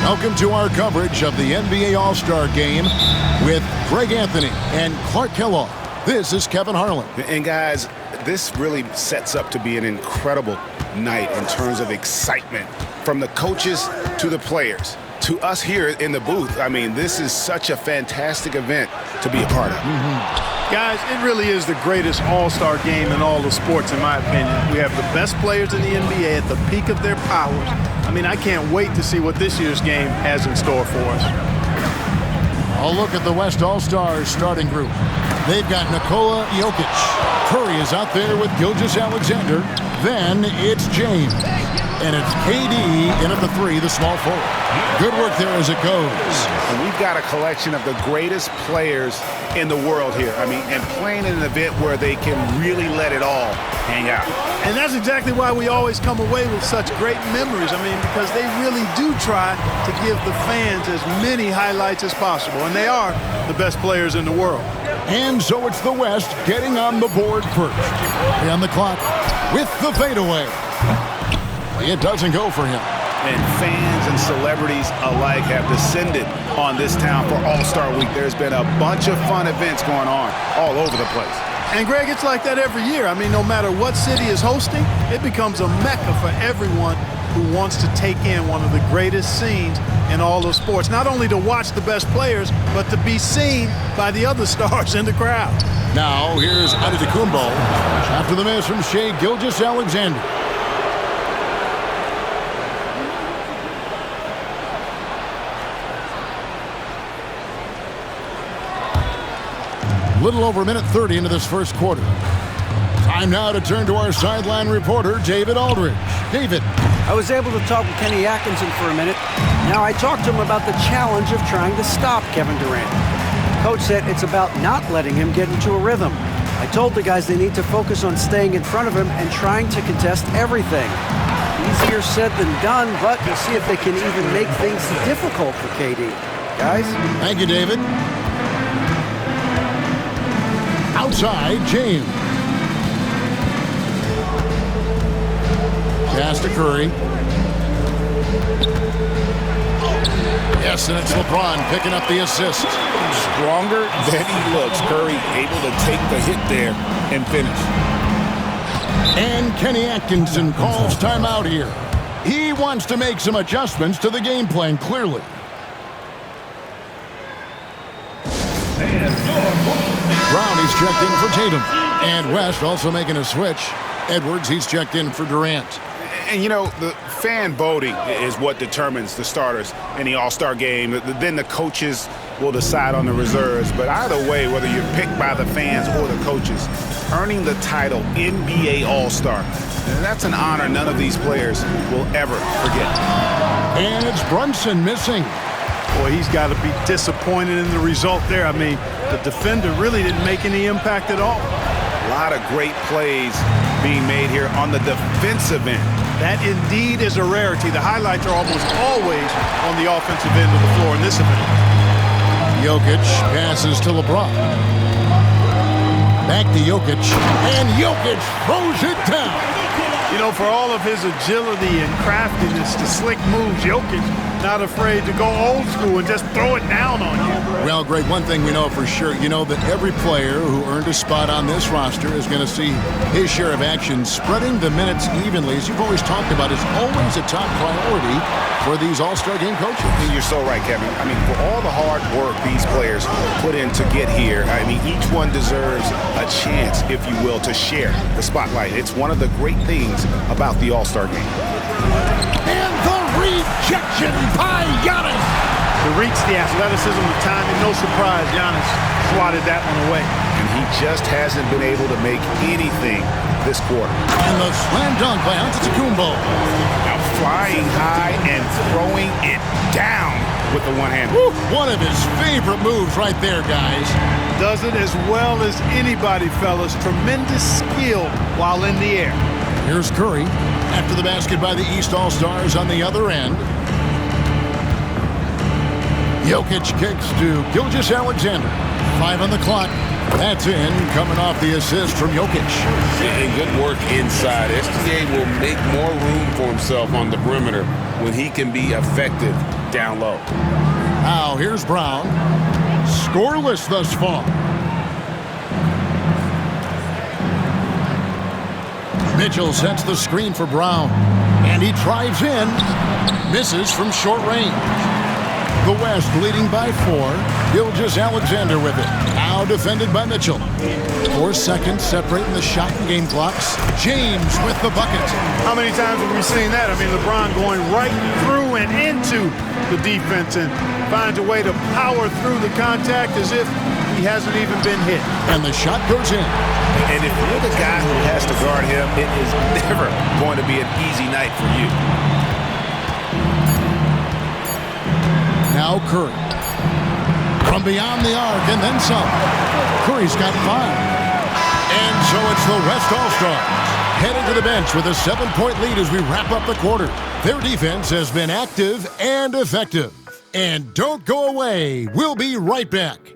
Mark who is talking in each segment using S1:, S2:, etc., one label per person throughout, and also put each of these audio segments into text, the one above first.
S1: Welcome to our coverage of the NBA All-Star Game with Greg Anthony and Clark Kellogg. This is Kevin Harlan.
S2: And guys, this really sets up to be an incredible night in terms of excitement from the coaches to the players. To us here in the booth, I mean, this is such a fantastic event to be a part of.
S3: Guys, it really is the greatest all-star game in all the sports, in my opinion. We have the best players in the NBA at the peak of their powers. I mean, I can't wait to see what this year's game has in store for us.
S1: A look at the West All-Stars starting group. They've got Nikola Jokic. Curry is out there with Gilgeous-Alexander. Then it's James. And it's KD in at the 3, the small forward. Good work there as it goes.
S2: And we've got a collection of the greatest players in the world here. I mean, and playing in an event where they can really let it all hang out.
S3: And that's exactly why we always come away with such great memories. I mean, because they really do try to give the fans as many highlights as possible. And they are the best players in the world.
S1: And so it's the West getting on the board first. On the clock with the fadeaway. It doesn't go for him.
S2: And fans and celebrities alike have descended on this town for All-Star Week. There's been a bunch of fun events going on all over the place.
S3: And, Greg, it's like that every year. I mean, no matter what city is hosting, it becomes a mecca for everyone who wants to take in one of the greatest scenes in all of sports. Not only to watch the best players, but to be seen by the other stars in the crowd.
S1: Now, here's Antetokounmpo after the miss from Shai Gilgeous-Alexander. Little over a minute 30 into this first quarter. Time now to turn to our sideline reporter, David Aldridge. David.
S4: I was able to talk with Kenny Atkinson for a minute. Now I talked to him about the challenge of trying to stop Kevin Durant. Coach said it's about not letting him get into a rhythm. I told the guys they need to focus on staying in front of him and trying to contest everything. Easier said than done, but we'll see if they can even make things difficult for KD. Guys?
S1: Thank you, David. Outside, James. Pass to Curry. Yes, and it's LeBron picking up the assist.
S2: Stronger than he looks. Curry able to take the hit there and finish.
S1: And Kenny Atkinson calls timeout here. He wants to make some adjustments to the game plan, clearly. Brown, he's checked in for Tatum. And West also making a switch. Edwards, he's checked in for Durant.
S2: And, you know, the fan voting is what determines the starters in the All-Star game. Then the coaches will decide on the reserves. But either way, whether you're picked by the fans or the coaches, earning the title NBA All-Star, that's an honor none of these players will ever forget.
S1: And it's Brunson missing.
S3: Boy, he's got to be disappointed in the result there. I mean, the defender really didn't make any impact at all.
S2: A lot of great plays being made here on the defensive end.
S3: That indeed is a rarity. The highlights are almost always on the offensive end of the floor in this event.
S1: Jokic passes to LeBron. Back to Jokic. And Jokic throws it down.
S3: You know, for all of his agility and craftiness, the slick moves, Jokic not afraid to go old school and just throw it down on you.
S1: Well, Greg, one thing we know for sure, you know that every player who earned a spot on this roster is going to see his share of action. Spreading the minutes evenly, as you've always talked about, is always a top priority for these All-Star Game coaches.
S2: And you're so right, Kevin. I mean, for all the hard work these players put in to get here, I mean, each one deserves a chance, if you will, to share the spotlight. It's one of the great things about the All-Star Game.
S1: And the rejection by Giannis.
S3: To reach the athleticism, the timing, no surprise, Giannis swatted that one away.
S2: And he just hasn't been able to make anything this quarter.
S1: And the slam dunk by Antetokounmpo.
S2: Now flying high and throwing it down with the one hand.
S1: One of his favorite moves right there, guys.
S3: Does it as well as anybody, fellas. Tremendous skill while in the air.
S1: Here's Curry after the basket by the East All-Stars on the other end. Jokic kicks to Gilgeous-Alexander. 5 on the clock. That's in, coming off the assist from Jokic.
S5: And good work inside. SGA will make more room for himself on the perimeter when he can be effective down low.
S1: Now here's Brown. Scoreless thus far. Mitchell sets the screen for Brown. And he drives in. Misses from short range. The West leading by 4. Gilgeous-Alexander with it. Now defended by Mitchell. 4 seconds separating the shot and game clocks. James with the bucket.
S3: How many times have we seen that? I mean, LeBron going right through and into the defense and finds a way to power through the contact as if he hasn't even been hit.
S1: And the shot goes in.
S2: And if you're the guy who has to guard him, it is never going to be an easy night for you.
S1: Now Curry. From beyond the arc and then some. Curry's got 5. And so it's the West All-Stars heading to the bench with a 7-point lead as we wrap up the quarter. Their defense has been active and effective. And don't go away. We'll be right back.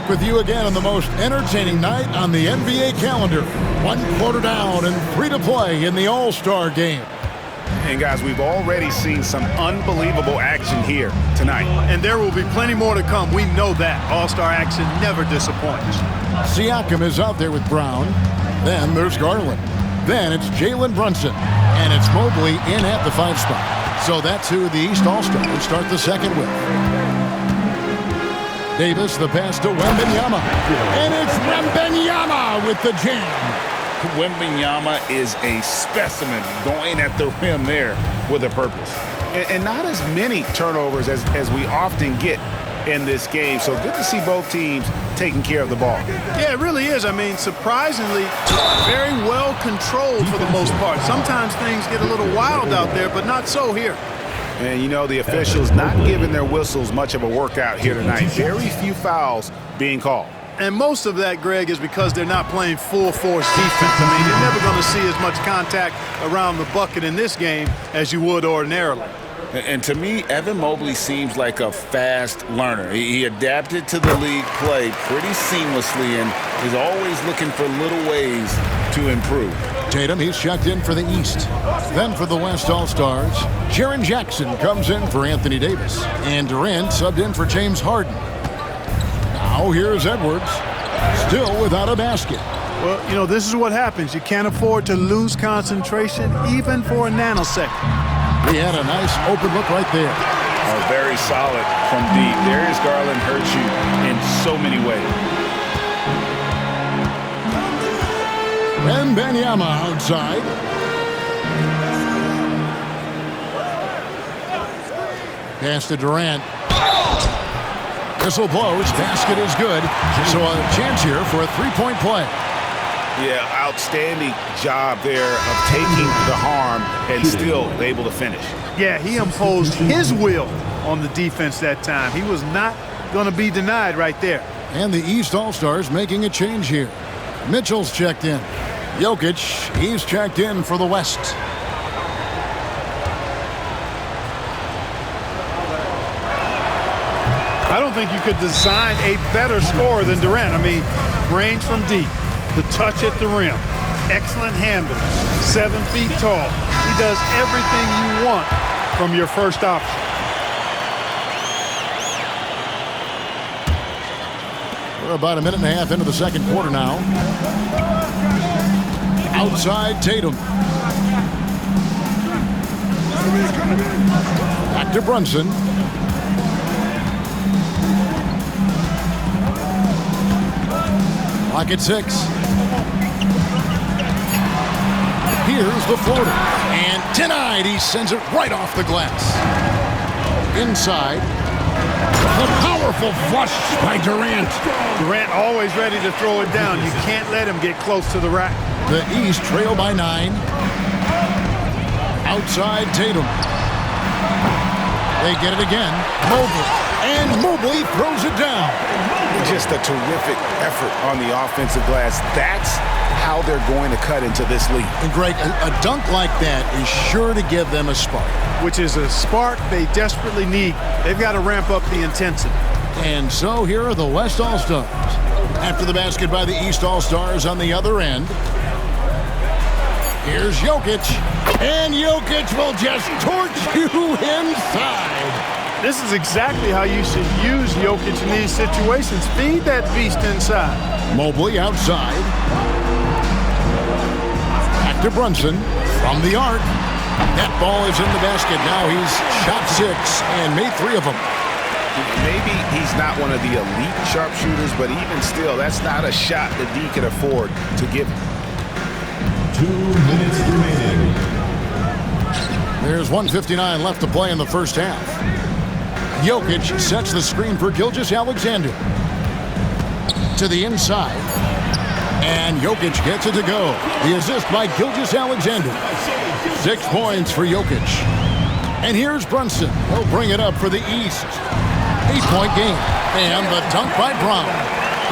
S1: With you again on the most entertaining night on the NBA calendar. 1 quarter down and 3 to play in the All-Star game.
S2: And guys, we've already seen some unbelievable action here tonight.
S3: And there will be plenty more to come. We know that. All-Star action never disappoints.
S1: Siakam is out there with Brown. Then there's Garland. Then it's Jalen Brunson. And it's Mobley in at the 5 spot. So that's who the East All-Stars start the second with. Davis, the pass to Wembanyama. And it's Wembanyama with the jam.
S5: Wembanyama is a specimen going at the rim there with a purpose.
S2: And not as many turnovers as we often get in this game. So good to see both teams taking care of the ball.
S3: Yeah, it really is. I mean, surprisingly, very well controlled for the most part. Sometimes things get a little wild out there, but not so here.
S2: And, you know, the officials not giving their whistles much of a workout here tonight. Very few fouls being called.
S3: And most of that, Greg, is because they're not playing full force defense. I mean, you're never going to see as much contact around the bucket in this game as you would ordinarily.
S5: And to me, Evan Mobley seems like a fast learner. He adapted to the league play pretty seamlessly and is always looking for little ways to improve.
S1: Tatum, he's checked in for the East. Then for the West All-Stars, Jaren Jackson comes in for Anthony Davis. And Durant subbed in for James Harden. Now here's Edwards, still without a basket.
S3: Well, you know, this is what happens. You can't afford to lose concentration even for a nanosecond.
S1: He had a nice open look right there.
S5: Oh, very solid from deep. Darius Garland hurts you in so many ways.
S1: Wembanyama outside. Pass to Durant. Whistle blows. Basket is good. So a chance here for a 3-point play.
S2: Yeah, outstanding job there of taking the harm and still able to finish.
S3: Yeah, he imposed his will on the defense that time. He was not going to be denied right there.
S1: And the East All-Stars making a change here. Mitchell's checked in. Jokic, he's checked in for the West.
S3: I don't think you could design a better scorer than Durant. I mean, range from deep, the touch at the rim, excellent handle, 7 feet tall. He does everything you want from your first option.
S1: We're about a minute and a half into the second quarter now. Outside Tatum. Back to Brunson. Clock at 6. Here's the floater. And denied. He sends it right off the glass. Inside. The powerful flush by Durant.
S3: Durant always ready to throw it down. You can't let him get close to the rack.
S1: The East trail by 9. Outside Tatum. They get it again. Mobley. And Mobley throws it down.
S2: Just a terrific effort on the offensive glass. That's how they're going to cut into this lead.
S1: And Greg, a dunk like that is sure to give them a spark.
S3: Which is a spark they desperately need. They've got to ramp up the intensity.
S1: And so here are the West All-Stars. After the basket by the East All-Stars on the other end. Here's Jokic. And Jokic will just torch you inside.
S3: This is exactly how you should use Jokic in these situations. Feed that beast inside.
S1: Mobley outside. Back to Brunson from the arc. That ball is in the basket. Now he's shot 6 and made 3 of them.
S2: Maybe he's not one of the elite sharpshooters, but even still, that's not a shot that D can afford to give.
S6: 2 minutes remaining.
S1: There's 1:59 left to play in the first half. Jokic sets the screen for Gilgeous-Alexander. To the inside. And Jokic gets it to go. The assist by Gilgeous-Alexander. 6 points for Jokic. And here's Brunson. He'll bring it up for the East. 8-point game. And the dunk by Brown.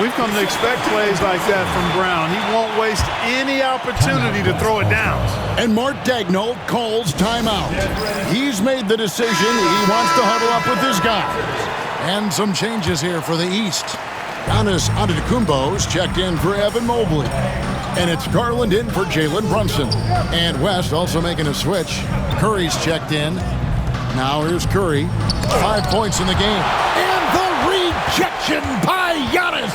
S3: We've come to expect plays like that from Brown. He won't waste any opportunity to throw it down.
S1: And Mark Daigneault calls timeout. He's made the decision. He wants to huddle up with his guys. And some changes here for the East. Giannis Antetokounmpo's checked in for Evan Mobley. And it's Garland in for Jalen Brunson. And West also making a switch. Curry's checked in. Now here's Curry. 5 points in the game. And the rejection by Giannis.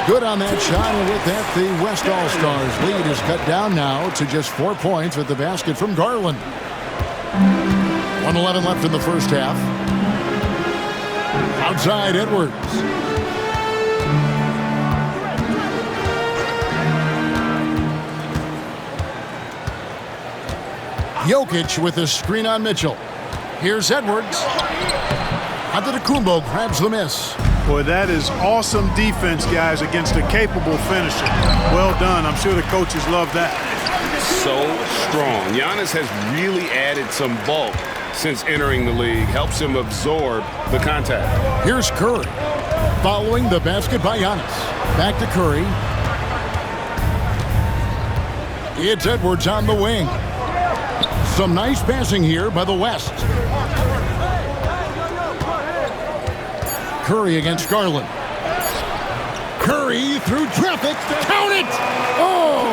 S1: Good on that shot, and with that, the West All-Stars lead is cut down now to just 4 points with the basket from Garland. 1:11 left in the first half. Outside Edwards. Jokic with a screen on Mitchell. Here's Edwards. Antetokounmpo grabs the miss.
S3: Boy, that is awesome defense, guys, against a capable finisher. Well done. I'm sure the coaches love that.
S7: So strong. Giannis has really added some bulk since entering the league. Helps him absorb the contact.
S1: Here's Curry. Following the basket by Giannis. Back to Curry. It's Edwards on the wing. Some nice passing here by the West. Curry against Garland. Curry through traffic. Count it! Oh!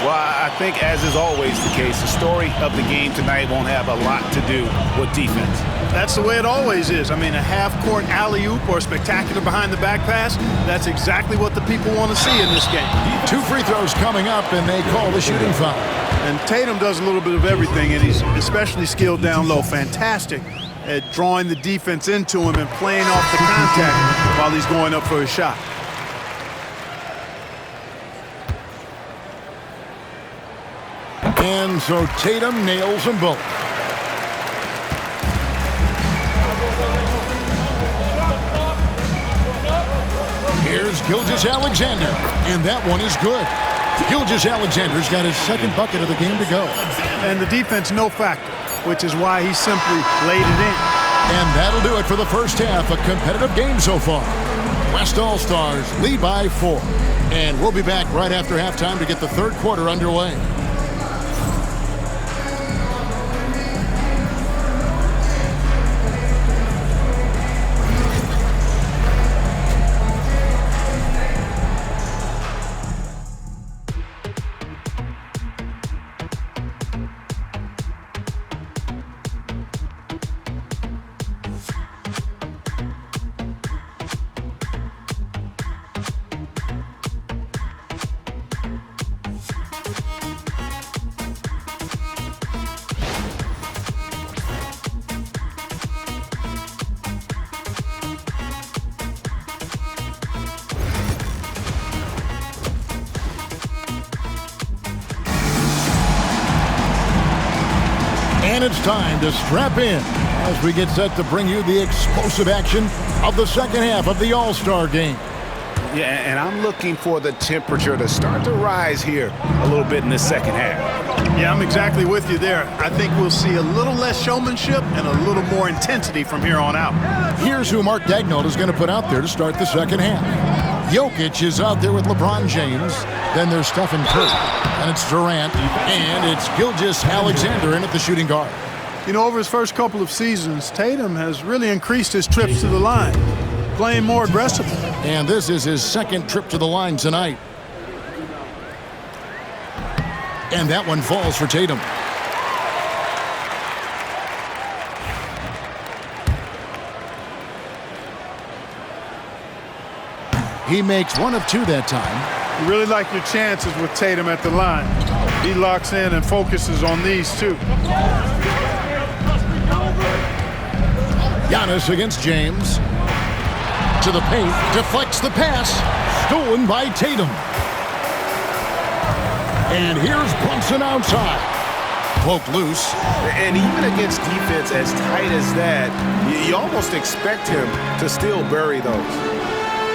S2: Well, I think, as is always the case, the story of the game tonight won't have a lot to do with defense.
S3: That's the way it always is. I mean, a half-court alley-oop or a spectacular behind-the-back pass, that's exactly what the people want to see in this game.
S1: 2 free throws coming up, and they call the shooting foul.
S3: And Tatum does a little bit of everything, and he's especially skilled down low. Fantastic at drawing the defense into him and playing off the contact while he's going up for a shot.
S1: And so Tatum nails them both. Here's Gilgeous-Alexander, and that one is good. Gilgeous-Alexander's got his second bucket of the game to go.
S3: And the defense no factor, which is why he simply laid it in.
S1: And that'll do it for the first half. A competitive game so far. West All-Stars lead by 4. And we'll be back right after halftime to get the third quarter underway. And it's time to strap in as we get set to bring you the explosive action of the second half of the All-Star game.
S2: Yeah, and I'm looking for the temperature to start to rise here a little bit in the second half.
S3: Yeah, I'm exactly with you there. I think we'll see a little less showmanship and a little more intensity from here on out.
S1: Here's who Mark Daigneault is going to put out there to start the second half. Jokic is out there with LeBron James. Then there's Stephen Curry. And it's Durant. And it's Gilgeous-Alexander in at the shooting guard.
S3: You know, over his first couple of seasons, Tatum has really increased his trips to the line, playing more aggressively.
S1: And this is his second trip to the line tonight. And that one falls for Tatum. He makes one of two that time.
S3: You really like your chances with Tatum at the line. He locks in and focuses on these two.
S1: Giannis against James. To the paint, deflects the pass. Stolen by Tatum. And here's Brunson outside. Poked loose.
S2: And even against defense as tight as that, you almost expect him to still bury those.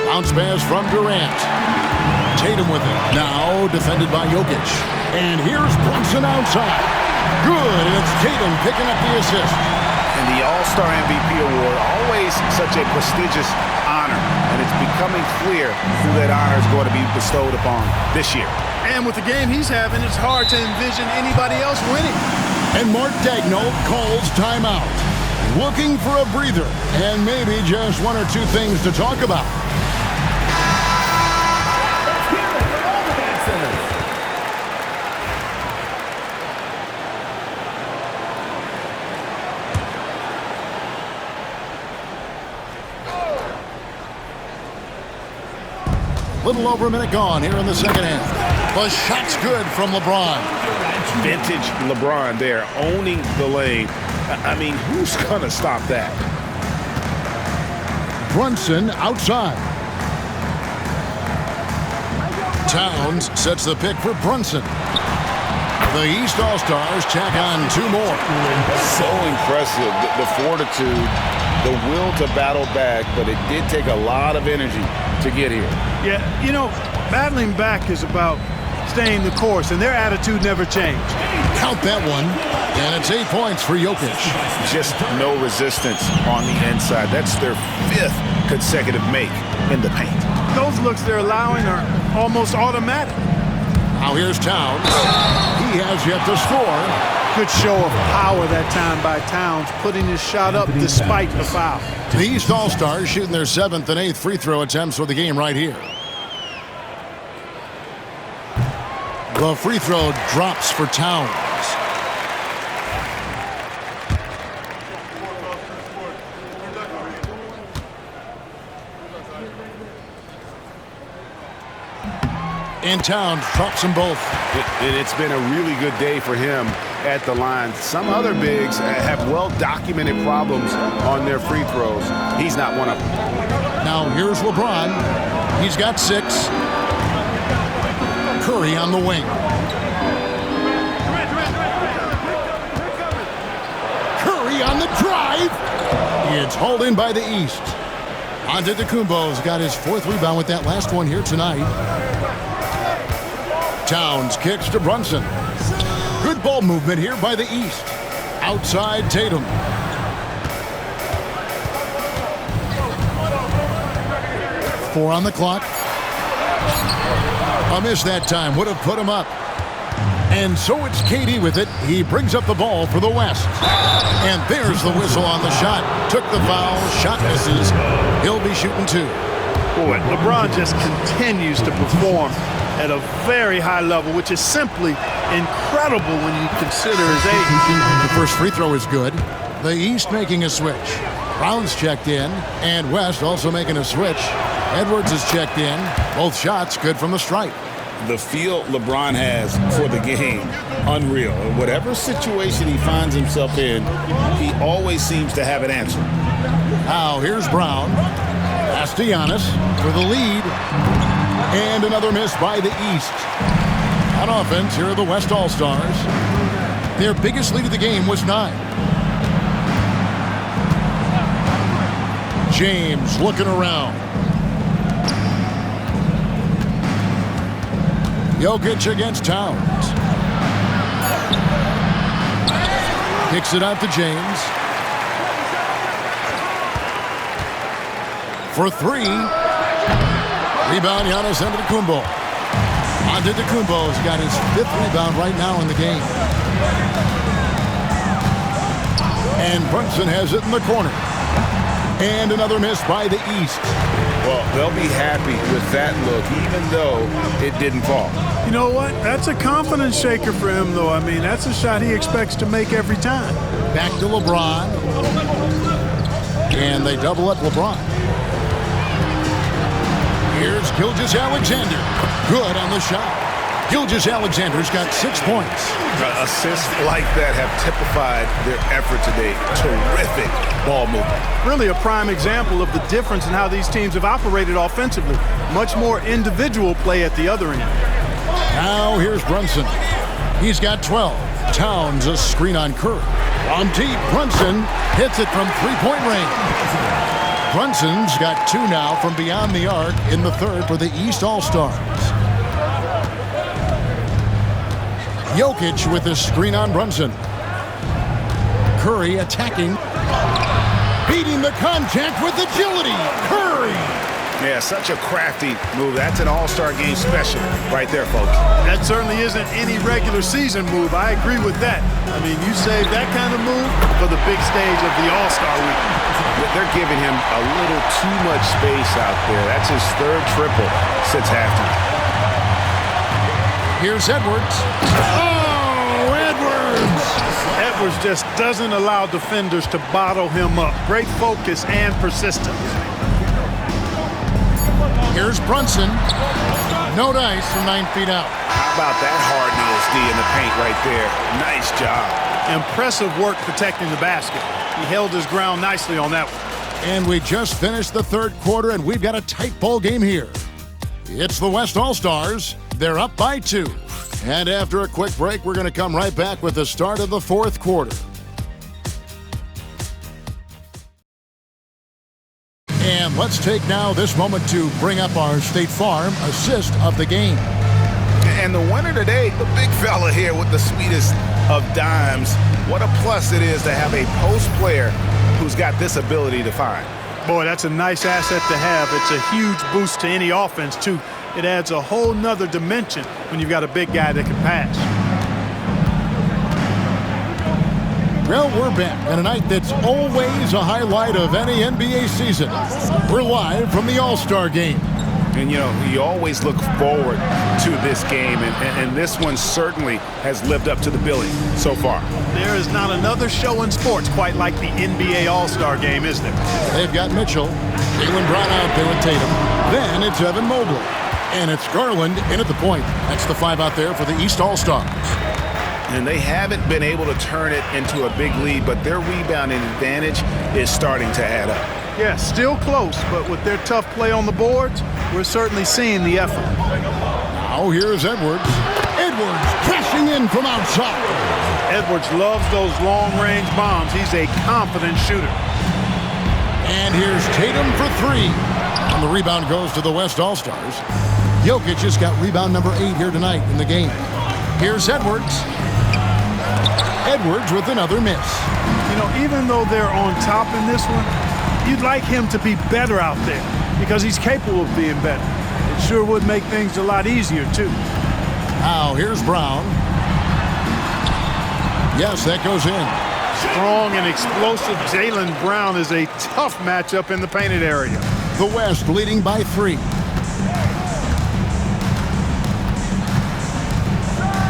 S1: Bounce pass from Durant. Tatum with it. Now defended by Jokic. And here's Brunson outside. Good, and it's Tatum picking up the assist.
S2: And the All-Star MVP award, always such a prestigious honor. And it's becoming clear who that honor is going to be bestowed upon this year.
S3: And with the game he's having, it's hard to envision anybody else winning.
S1: And Mark Daigneault calls timeout. Looking for a breather and maybe just one or two things to talk about. Little over a minute gone here in the second half. The shot's good from LeBron.
S2: Vintage LeBron there, owning the lane. I mean, who's going to stop that?
S1: Brunson outside. Towns sets the pick for Brunson. The East All-Stars tack on two more.
S5: So impressive, the fortitude, the will to battle back, but it did take a lot of energy to get here.
S3: Yeah, you know, battling back is about staying the course, and their attitude never changed.
S1: Count that one, and it's 8 points for Jokic.
S2: Just no resistance on the inside. That's their 5th consecutive make in the paint.
S3: Those looks they're allowing are almost automatic.
S1: Now here's Towns. He has yet to score.
S3: Good show of power that time by Towns, putting his shot up despite the foul.
S1: The East All-Stars shooting their 7th and 8th free throw attempts for the game right here. The free throw drops for Towns. And Towns drops them both.
S2: And it's been a really good day for him at the line. Some other bigs have well-documented problems on their free throws. He's not one of them.
S1: Now here's LeBron. He's got 6. Curry on the wing. Curry on the drive. It's hauled in by the East. Antetokounmpo's got his 4th rebound with that last one here tonight. Towns kicks to Brunson. Good ball movement here by the East. Outside Tatum. Four on the clock. A miss that time would have put him up. And so it's KD with it. He brings up the ball for the West. And there's the whistle on the shot. Took the foul. Shot misses. He'll be shooting 2.
S3: Boy, LeBron just continues to perform at a very high level, which is simply incredible when you consider his age.
S1: The first free throw is good. The East making a switch. Brown's checked in, and West also making a switch. Edwards is checked in. Both shots good from the stripe.
S5: The feel LeBron has for the game, unreal. Whatever situation he finds himself in, he always seems to have an answer.
S1: Now here's Brown. Pass to Giannis for the lead. And another miss by the East. On offense, here are the West All-Stars. Their biggest lead of the game was 9. James looking around. Jokic against Towns. Kicks it out to James. For three. Rebound, Giannis Antetokounmpo. Antetokounmpo's got his 5th rebound right now in the game. And Brunson has it in the corner. And another miss by the East.
S5: Well, they'll be happy with that look, even though it didn't fall.
S3: You know what? That's a confidence shaker for him, though. I mean, that's a shot he expects to make every time.
S1: Back to LeBron. And they double up LeBron. Here's Gilgeous-Alexander. Good on the shot. Gilgeous-Alexander's got 6 points.
S2: Assists like that have typified their effort today. Terrific ball movement.
S3: Really a prime example of the difference in how these teams have operated offensively. Much more individual play at the other end.
S1: Now here's Brunson. He's got 12. Towns a screen on Curry. On deep, Brunson hits it from 3-point range. Brunson's got 2 now from beyond the arc in the 3rd for the East All-Stars. Jokic with a screen on Brunson. Curry attacking. Beating the contact with agility. Curry!
S2: Yeah, such a crafty move. That's an all-star game special right there, folks.
S3: That certainly isn't any regular season move. I agree with that. I mean, you save that kind of move for the big stage of the All-Star week.
S2: They're giving him a little too much space out there. That's his 3rd triple since halftime.
S1: Here's Edwards. Oh, Edwards!
S3: Edwards just doesn't allow defenders to bottle him up. Great focus and persistence.
S1: Here's Brunson. No dice from 9 feet out.
S2: How about that hard-nosed D in the paint right there? Nice job.
S3: Impressive work protecting the basket. He held his ground nicely on that one.
S1: And we just finished the 3rd quarter, and we've got a tight ball game here. It's the West All-Stars. They're up by 2. And after a quick break, we're going to come right back with the start of the 4th quarter. And let's take now this moment to bring up our State Farm assist of the game.
S2: And the winner today, the big fella here with the sweetest of dimes. What a plus it is to have a post player who's got this ability to find.
S3: Boy, that's a nice asset to have. It's a huge boost to any offense, too. It adds a whole nother dimension when you've got a big guy that can pass.
S1: Well, we're back on a night that's always a highlight of any NBA season. We're live from the All-Star Game.
S2: And, you know, you always look forward to this game, and this one certainly has lived up to the billing so far.
S3: There is not another show in sports quite like the NBA All-Star Game, is there?
S1: They've got Mitchell, Jaylen Brown out there with Tatum. Then it's Evan Mobley. And it's Garland in at the point. That's the 5 out there for the East All-Stars.
S2: And they haven't been able to turn it into a big lead, but their rebounding advantage is starting to add up.
S3: Yeah, still close, but with their tough play on the boards, we're certainly seeing the effort.
S1: Now here's Edwards. Edwards crashing in from outside.
S3: Edwards loves those long-range bombs. He's a confident shooter.
S1: And here's Tatum for 3. And the rebound goes to the West All-Stars. Jokic just got rebound number 8 here tonight in the game. Here's Edwards. Edwards with another miss.
S3: You know, even though they're on top in this one, you'd like him to be better out there because he's capable of being better. It sure would make things a lot easier, too.
S1: Now, here's Brown. Yes, that goes in.
S3: Strong and explosive Jaylen Brown is a tough matchup in the painted area.
S1: The West leading by 3.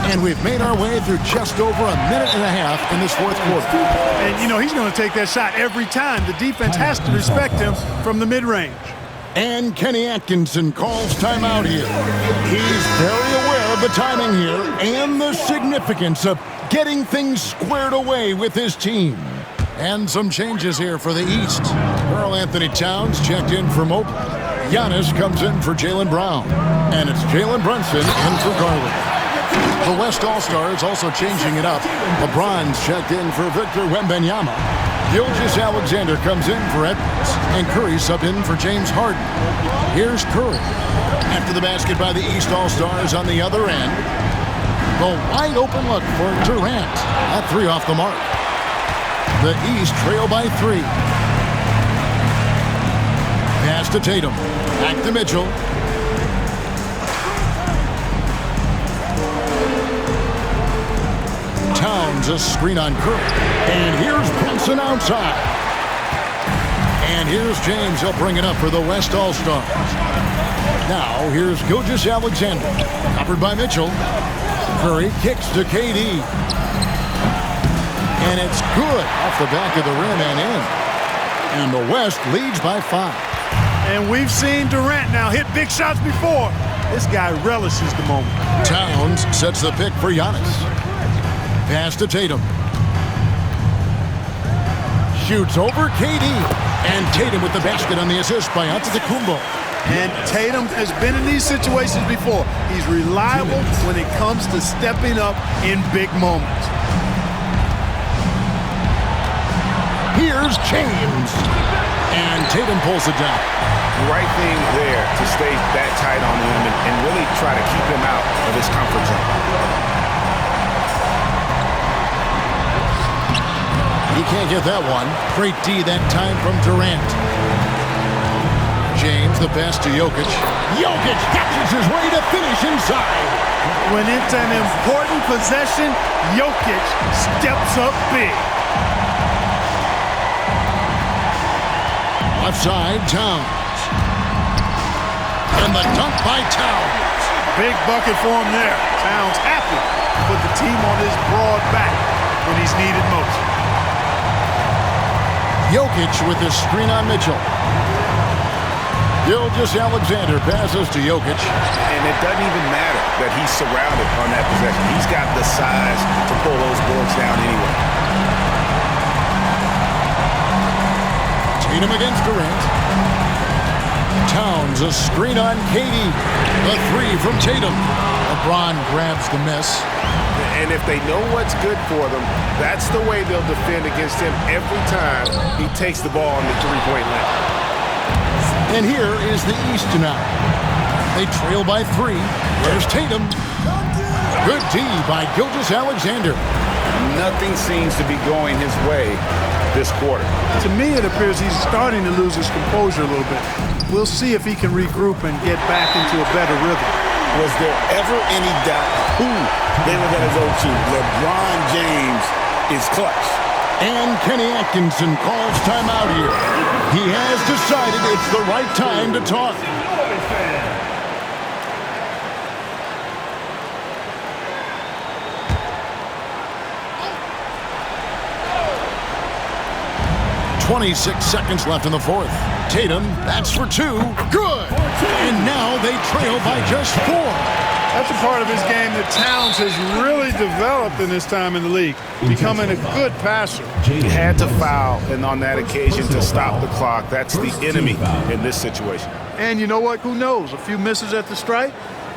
S1: And we've made our way through just over a minute and a half in this 4th quarter.
S3: And, you know, he's going to take that shot every time. The defense has to respect him from the mid-range.
S1: And Kenny Atkinson calls timeout here. He's very aware of the timing here and the significance of getting things squared away with his team. And some changes here for the East. Karl Anthony Towns checked in for Mobley. Giannis comes in for Jaylen Brown. And it's Jalen Brunson in for Garland. The West All-Stars also changing it up. LeBron's checked in for Victor Wembanyama. Gilgeous-Alexander comes in for Edwards. And Curry subbed in for James Harden. Here's Curry. After the basket by the East All-Stars on the other end. The wide open look for Durant. That three off the mark. The East trail by 3. Pass to Tatum. Back to Mitchell. Towns a screen on Curry. And here's Brunson outside. And here's James. He'll bring it up for the West All-Stars. Now here's Gilgeous-Alexander. Covered by Mitchell. Curry kicks to KD. And it's good off the back of the rim and in. And the West leads by 5.
S3: And we've seen Durant now hit big shots before. This guy relishes the moment.
S1: Towns sets the pick for Giannis. Pass to Tatum. Shoots over KD. And Tatum with the basket on the assist by Antetokounmpo.
S3: And Tatum has been in these situations before. He's reliable when it comes to stepping up in big moments.
S1: Here's James. And Tatum pulls it down.
S2: Right thing there to stay that tight on him and really try to keep him out of his comfort zone.
S1: He can't get that one. Great D that time from Durant. James, the pass to Jokic. Jokic catches his way to finish inside.
S3: When it's an important possession, Jokic steps up big.
S1: Left side, Towns. And the dunk by Towns.
S3: Big bucket for him there. Towns happy to put the team on his broad back when he's needed most.
S1: Jokic with the screen on Mitchell. Gilgeous-Alexander passes to Jokic.
S2: And it doesn't even matter that he's surrounded on that possession. He's got the size to pull those boards down anyway.
S1: Tatum against Durant. Towns a screen on KD. The three from Tatum. LeBron grabs the miss.
S2: And if they know what's good for them, that's the way they'll defend against him every time he takes the ball on the three-point line.
S1: And here is the East now. They trail by 3. There's Tatum. Good D by Gilgeous-Alexander.
S2: Nothing seems to be going his way this quarter.
S3: To me, it appears he's starting to lose his composure a little bit. We'll see if he can regroup and get back into a better rhythm.
S5: Was there ever any doubt who they were going to go to? LeBron James is clutch.
S1: And Kenny Atkinson calls timeout here. He has decided it's the right time to talk. .26 seconds left in the fourth. Tatum, that's for 2. Good! And now they trail by just 4.
S3: That's a part of his game that Towns has really developed in his time in the league, becoming a good passer.
S2: He had to foul, and on that occasion to stop the clock. That's the enemy in this situation.
S3: And you know what? Who knows? A few misses at the stripe,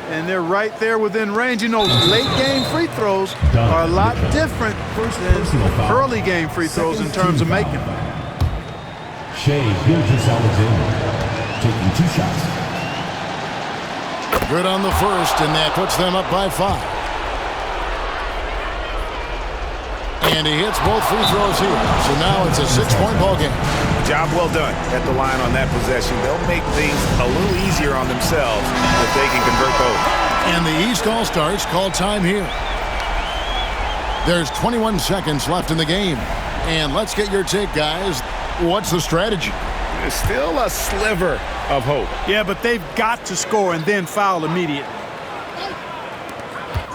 S3: and they're right there within range. You know, late-game free throws are a lot different than early-game free throws in terms of making them.
S6: Shea Gilgeous-Alexander taking 2 shots.
S1: Good on the first, and that puts them up by 5. And he hits both free throws here. So now it's a 6-point ball game.
S2: Job well done at the line on that possession. They'll make things a little easier on themselves if they can convert those.
S1: And the East All-Stars call time here. There's 21 seconds left in the game. And let's get your take, guys. What's the strategy?
S2: There's still a sliver of hope.
S3: Yeah, but they've got to score and then foul immediately.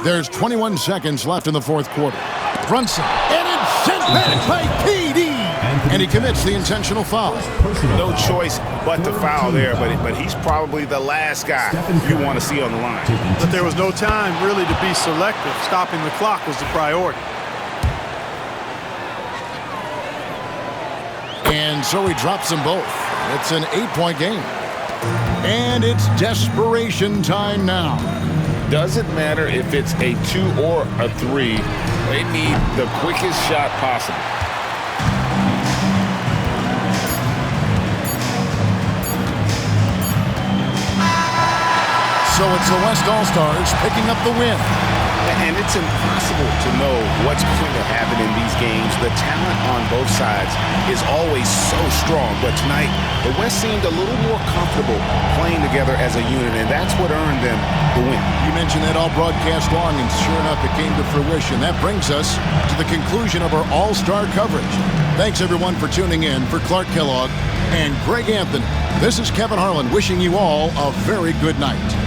S1: There's 21 seconds left in the fourth quarter. Brunson, and it's sent back by KD. And he commits the intentional foul.
S2: No choice but to foul there, but he's probably the last guy you want to see on the line.
S3: But there was no time really to be selective. Stopping the clock was the priority.
S1: And so he drops them both. It's an 8-point game. And it's desperation time now.
S5: Doesn't matter if it's a 2 or a 3. They need the quickest shot possible.
S1: So it's the West All-Stars picking up the win.
S2: And it's impossible to know what's going to happen in these games. The talent on both sides is always so strong. But tonight, the West seemed a little more comfortable playing together as a unit, and that's what earned them the win.
S1: You mentioned that all broadcast long, and sure enough, it came to fruition. That brings us to the conclusion of our All-Star coverage. Thanks, everyone, for tuning in. For Clark Kellogg and Greg Anthony, this is Kevin Harlan wishing you all a very good night.